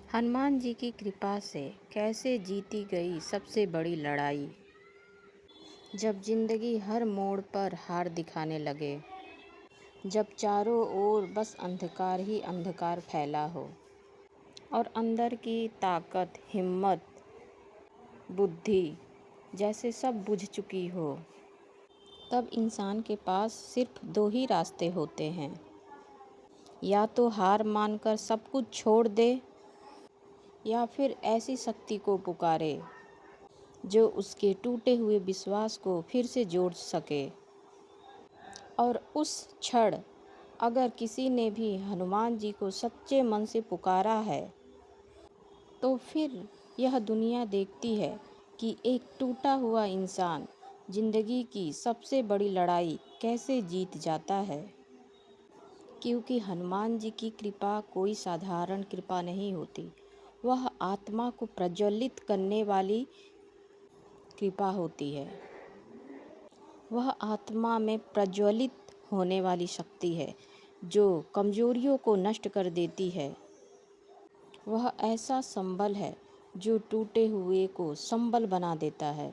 हनुमान जी की कृपा से कैसे जीती गई सबसे बड़ी लड़ाई। जब जिंदगी हर मोड़ पर हार दिखाने लगे, जब चारों ओर बस अंधकार ही अंधकार फैला हो और अंदर की ताकत, हिम्मत, बुद्धि जैसे सब बुझ चुकी हो, तब इंसान के पास सिर्फ दो ही रास्ते होते हैं। या तो हार मानकर सब कुछ छोड़ दे, या फिर ऐसी शक्ति को पुकारे जो उसके टूटे हुए विश्वास को फिर से जोड़ सके। और उस क्षण अगर किसी ने भी हनुमान जी को सच्चे मन से पुकारा है, तो फिर यह दुनिया देखती है कि एक टूटा हुआ इंसान जिंदगी की सबसे बड़ी लड़ाई कैसे जीत जाता है। क्योंकि हनुमान जी की कृपा कोई साधारण कृपा नहीं होती, वह आत्मा को प्रज्वलित करने वाली कृपा होती है। वह आत्मा में प्रज्वलित होने वाली शक्ति है जो कमजोरियों को नष्ट कर देती है। वह ऐसा संबल है जो टूटे हुए को संबल बना देता है।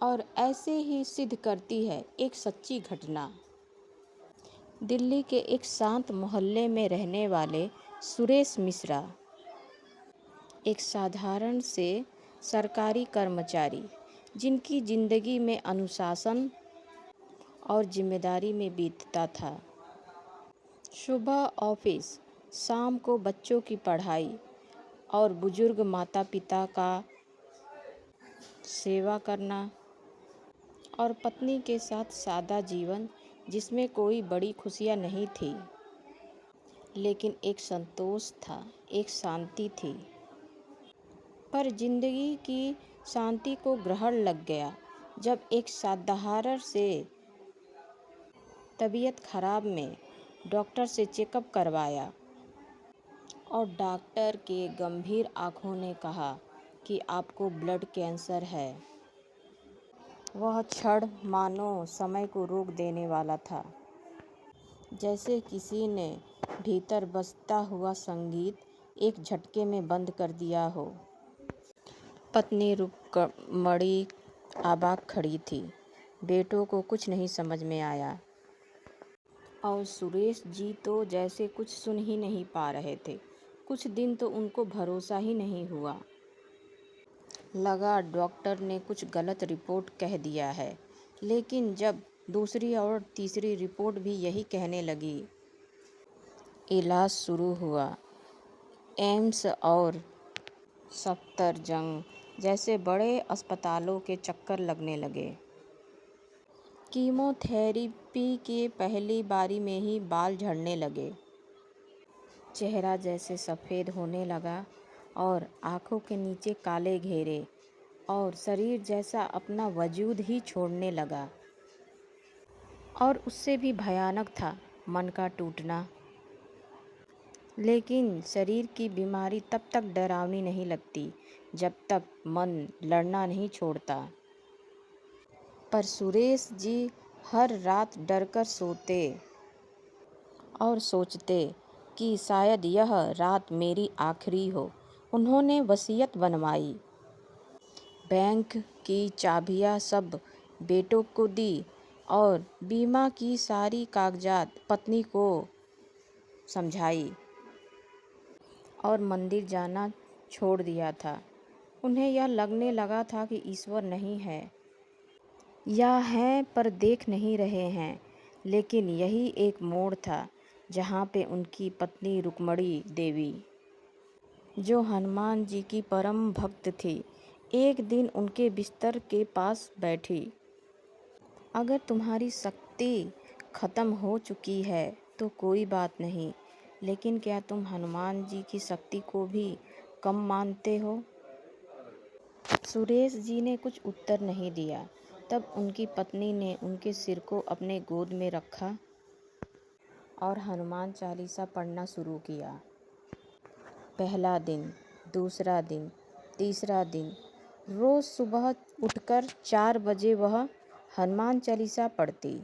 और ऐसे ही सिद्ध करती है एक सच्ची घटना। दिल्ली के एक शांत मोहल्ले में रहने वाले सुरेश मिश्रा, एक साधारण से सरकारी कर्मचारी, जिनकी जिंदगी में अनुशासन और जिम्मेदारी में बीतता था। सुबह ऑफिस, शाम को बच्चों की पढ़ाई और बुजुर्ग माता पिता का सेवा करना, और पत्नी के साथ सादा जीवन जिसमें कोई बड़ी खुशियाँ नहीं थी, लेकिन एक संतोष था, एक शांति थी। पर जिंदगी की शांति को ग्रहण लग गया जब एक साधारण से तबीयत खराब में डॉक्टर से चेकअप करवाया और डॉक्टर के गंभीर आंखों ने कहा कि आपको ब्लड कैंसर है। वह क्षण मानो समय को रोक देने वाला था, जैसे किसी ने भीतर बजता हुआ संगीत एक झटके में बंद कर दिया हो। पत्नी रुक्मणी अबाक खड़ी थी। बेटों को कुछ नहीं समझ में आया और सुरेश जी तो जैसे कुछ सुन ही नहीं पा रहे थे। कुछ दिन तो उनको भरोसा ही नहीं हुआ। लगा डॉक्टर ने कुछ गलत रिपोर्ट कह दिया है, लेकिन जब दूसरी और तीसरी रिपोर्ट भी यही कहने लगी। इलाज शुरू हुआ। एम्स और सफदरजंग जैसे बड़े अस्पतालों के चक्कर लगने लगे। कीमोथेरेपी के पहली बारी में ही बाल झड़ने लगे, चेहरा जैसे सफ़ेद होने लगा और आँखों के नीचे काले घेरे, और शरीर जैसा अपना वजूद ही छोड़ने लगा। और उससे भी भयानक था मन का टूटना। लेकिन शरीर की बीमारी तब तक डरावनी नहीं लगती जब तक मन लड़ना नहीं छोड़ता। पर सुरेश जी हर रात डरकर सोते और सोचते कि शायद यह रात मेरी आखिरी हो। उन्होंने वसीयत बनवाई, बैंक की चाबियां सब बेटों को दी और बीमा की सारी कागजात पत्नी को समझाई, और मंदिर जाना छोड़ दिया था। उन्हें यह लगने लगा था कि ईश्वर नहीं है, या हैं पर देख नहीं रहे हैं। लेकिन यही एक मोड़ था जहाँ पे उनकी पत्नी रुक्मणी देवी, जो हनुमान जी की परम भक्त थी, एक दिन उनके बिस्तर के पास बैठी। अगर तुम्हारी शक्ति खत्म हो चुकी है तो कोई बात नहीं, लेकिन क्या तुम हनुमान जी की शक्ति को भी कम मानते हो? सुरेश जी ने कुछ उत्तर नहीं दिया। तब उनकी पत्नी ने उनके सिर को अपने गोद में रखा और हनुमान चालीसा पढ़ना शुरू किया। पहला दिन, दूसरा दिन, तीसरा दिन, रोज सुबह उठकर 4 बजे वह हनुमान चालीसा पढ़ती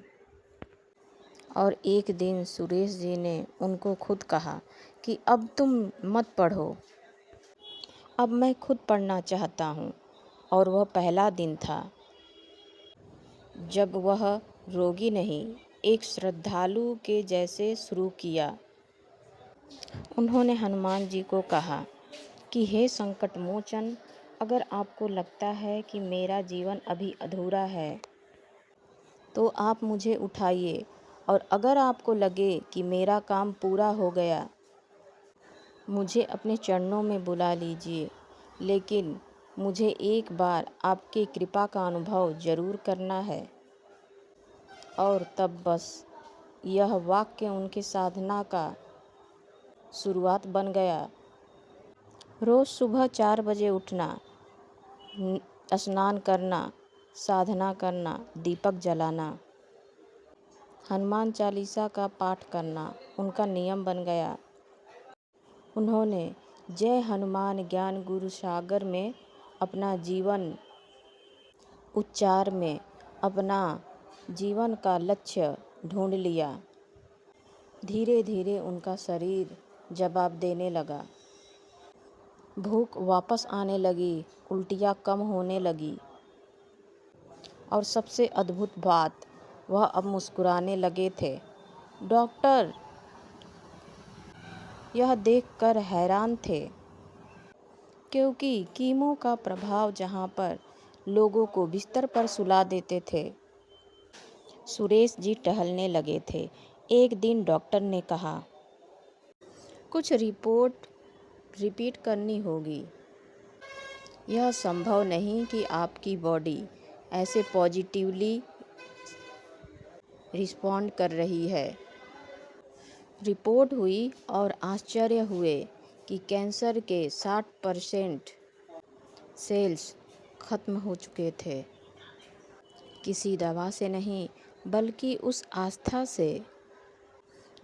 और एक दिन सुरेश जी ने उनको खुद कहा कि अब तुम मत पढ़ो, अब मैं खुद पढ़ना चाहता हूँ। और वह पहला दिन था जब वह रोगी नहीं, एक श्रद्धालु के जैसे शुरू किया। उन्होंने हनुमान जी को कहा कि हे संकट मोचन, अगर आपको लगता है कि मेरा जीवन अभी अधूरा है तो आप मुझे उठाइए, और अगर आपको लगे कि मेरा काम पूरा हो गया, मुझे अपने चरणों में बुला लीजिए। लेकिन मुझे एक बार आपके कृपा का अनुभव ज़रूर करना है। और तब बस यह वाक्य उनके साधना का शुरुआत बन गया। रोज़ सुबह 4 बजे उठना, स्नान करना, साधना करना, दीपक जलाना, हनुमान चालीसा का पाठ करना उनका नियम बन गया। उन्होंने जय हनुमान ज्ञान गुरु सागर में अपना जीवन उच्चार में अपना जीवन का लक्ष्य ढूंढ लिया। धीरे धीरे उनका शरीर जवाब देने लगा, भूख वापस आने लगी, उल्टियाँ कम होने लगी, और सबसे अद्भुत बात, वह अब मुस्कुराने लगे थे। डॉक्टर यह देखकर हैरान थे, क्योंकि कीमो का प्रभाव जहाँ पर लोगों को बिस्तर पर सुला देते थे, सुरेश जी टहलने लगे थे। एक दिन डॉक्टर ने कहा, कुछ रिपोर्ट रिपीट करनी होगी। यह संभव नहीं कि आपकी बॉडी ऐसे पॉजिटिवली रिस्पॉन्ड कर रही है। रिपोर्ट हुई और आश्चर्य हुए कि कैंसर के 60% सेल्स खत्म हो चुके थे। किसी दवा से नहीं, बल्कि उस आस्था से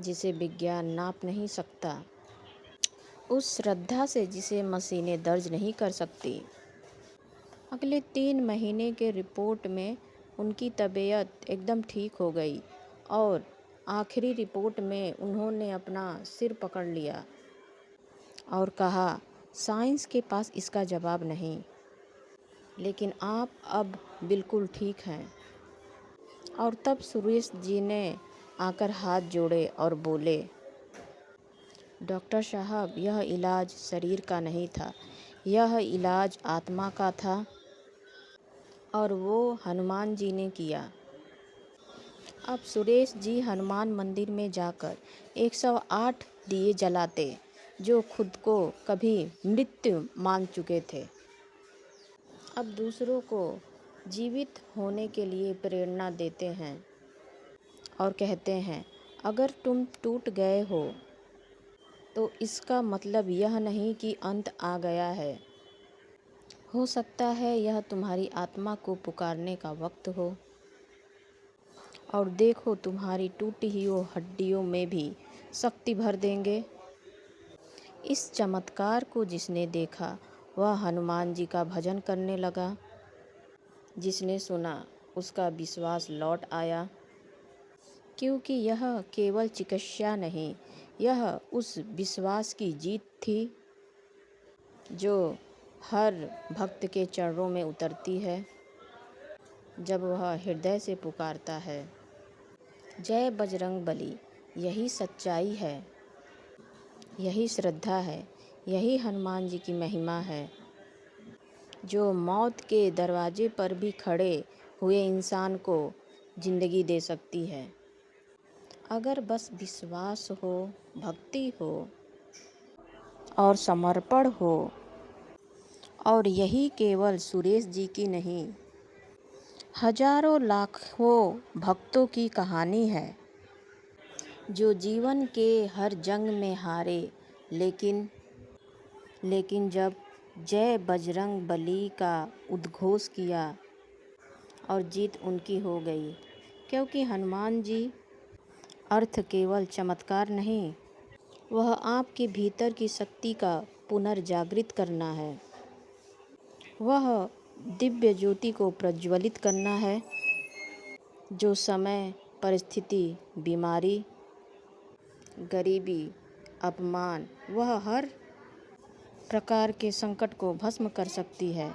जिसे विज्ञान नाप नहीं सकता, उस श्रद्धा से जिसे मशीनें दर्ज नहीं कर सकती। अगले 3 महीने के रिपोर्ट में उनकी तबीयत एकदम ठीक हो गई, और आखिरी रिपोर्ट में उन्होंने अपना सिर पकड़ लिया और कहा, साइंस के पास इसका जवाब नहीं, लेकिन आप अब बिल्कुल ठीक हैं। और तब सुरेश जी ने आकर हाथ जोड़े और बोले, डॉक्टर साहब, यह इलाज शरीर का नहीं था, यह इलाज आत्मा का था, और वो हनुमान जी ने किया। अब सुरेश जी हनुमान मंदिर में जाकर 108 दिए जलाते, जो खुद को कभी मृत्यु मान चुके थे। अब दूसरों को जीवित होने के लिए प्रेरणा देते हैं और कहते हैं, अगर तुम टूट गए हो तो इसका मतलब यह नहीं कि अंत आ गया है। हो सकता है यह तुम्हारी आत्मा को पुकारने का वक्त हो, और देखो तुम्हारी टूटी हुई हड्डियों में भी शक्ति भर देंगे। इस चमत्कार को जिसने देखा वह हनुमान जी का भजन करने लगा। जिसने सुना उसका विश्वास लौट आया, क्योंकि यह केवल चिकित्सा नहीं, यह उस विश्वास की जीत थी जो हर भक्त के चरणों में उतरती है जब वह हृदय से पुकारता है, जय बजरंग बली। यही सच्चाई है, यही श्रद्धा है, यही हनुमान जी की महिमा है, जो मौत के दरवाजे पर भी खड़े हुए इंसान को जिंदगी दे सकती है, अगर बस विश्वास हो, भक्ति हो और समर्पण हो। और यही केवल सुरेश जी की नहीं, हजारों लाखों भक्तों की कहानी है, जो जीवन के हर जंग में हारे, लेकिन जब जय बजरंग बली का उद्घोष किया और जीत उनकी हो गई। क्योंकि हनुमान जी अर्थ केवल चमत्कार नहीं, वह आपके भीतर की शक्ति का पुनर्जागृत करना है। वह दिव्य ज्योति को प्रज्वलित करना है, जो समय परिस्थिति, बीमारी, गरीबी, अपमान, वह हर प्रकार के संकट को भस्म कर सकती है।